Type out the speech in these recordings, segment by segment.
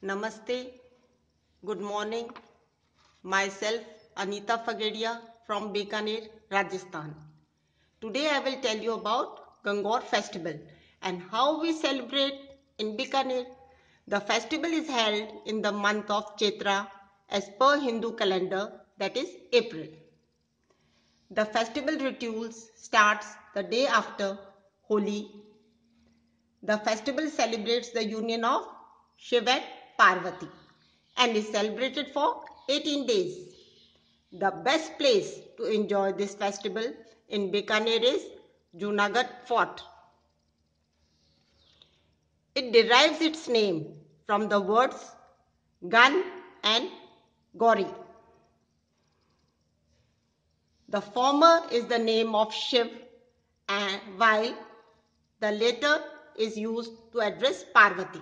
Namaste, good morning. Myself Anita Fagedia from Bikaner, Rajasthan. Today I will tell you about Gangaur festival and how we celebrate in Bikaner. The festival is held in the month of Chaitra as per Hindu calendar, that is April. The festival rituals starts the day after Holi. The festival celebrates the union of Shiva and Parvati and is celebrated for 18 days. The best place to enjoy this festival in Bikaner is Junagadh Fort. It derives its name from the words Gan and Gauri. The former is the name of Shiv, and while the latter is used to address Parvati.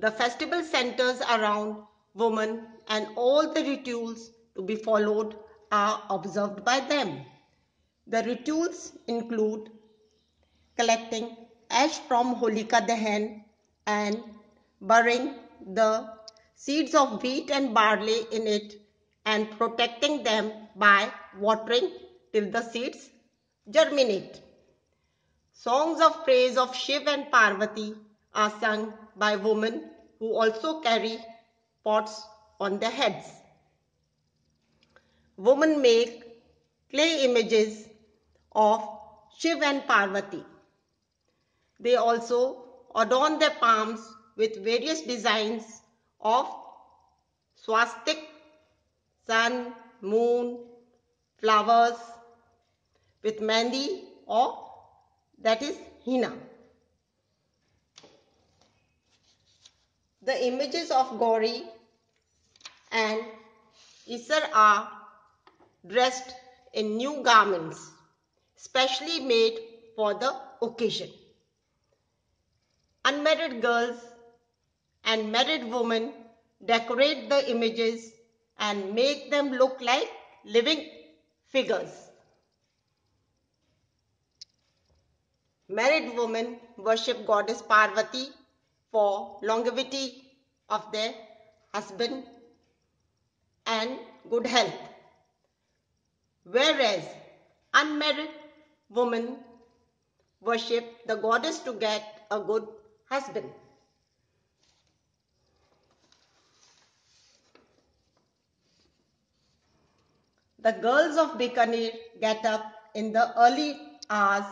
The festival centers around women and all the rituals to be followed are observed by them. The rituals include collecting ash from Holika Dahan and burying the seeds of wheat and barley in it and protecting them by watering till the seeds germinate. Songs of praise of Shiv and Parvati are sung by women who also carry pots on their heads. Women make clay images of Shiv and Parvati. They also adorn their palms with various designs of swastik, sun, moon, flowers with mehndi or that is henna. The images of Gauri and Isar are dressed in new garments specially made for the occasion. Unmarried girls and married women decorate the images and make them look like living figures. Married women worship goddess Parvati for longevity of their husband and good health, whereas unmarried women worship the goddess to get a good husband. The girls of Bikaner get up in the early hours,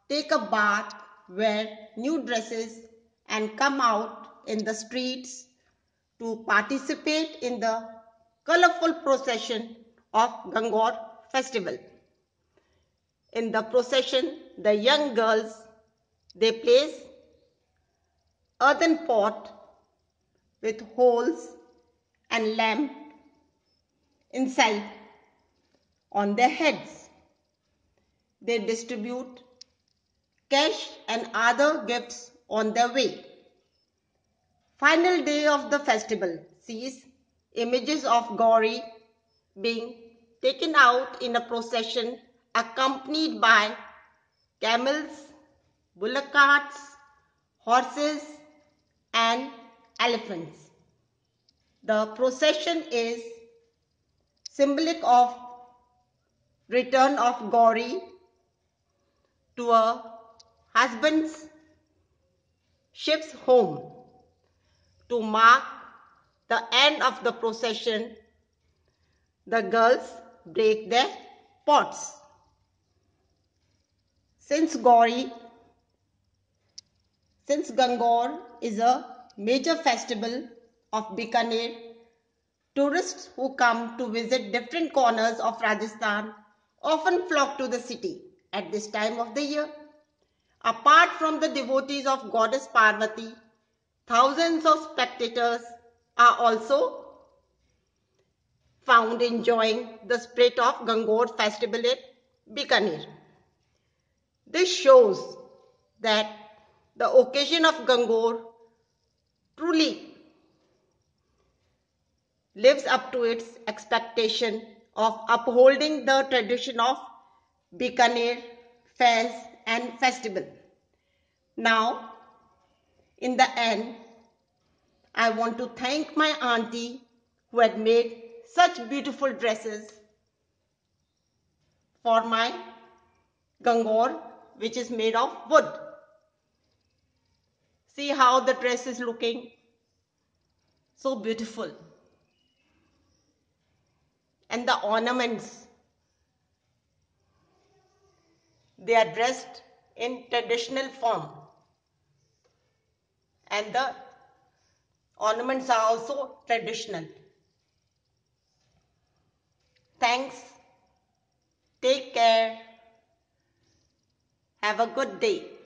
take a bath, wear new dresses and come out in the streets to participate in the colorful procession of Gangaur festival. In the procession, the young girls, they place earthen pot with holes and lamp inside on their heads. They distribute cash and other gifts on their way. Final day of the festival sees images of Gauri being taken out in a procession accompanied by camels, bullock carts, horses and elephants. The procession is symbolic of return of Gauri to a husband's Shiv's home. To mark the end of the procession, the girls break their pots. Since Gangaur is a major festival of Bikaner, tourists who come to visit different corners of Rajasthan often flock to the city at this time of the year. Apart from the devotees of goddess Parvati, thousands of spectators are also found enjoying the spirit of Gangaur festival at Bikaner. This shows that the occasion of Gangaur truly lives up to its expectation of upholding the tradition of Bikaner fairs and festival. Now, in the end, I want to thank my auntie who had made such beautiful dresses for my gangaur, which is made of wood. See how the dress is looking. So beautiful. And the ornaments, they are dressed in traditional form. And the ornaments are also traditional. Thanks. Take care. Have a good day.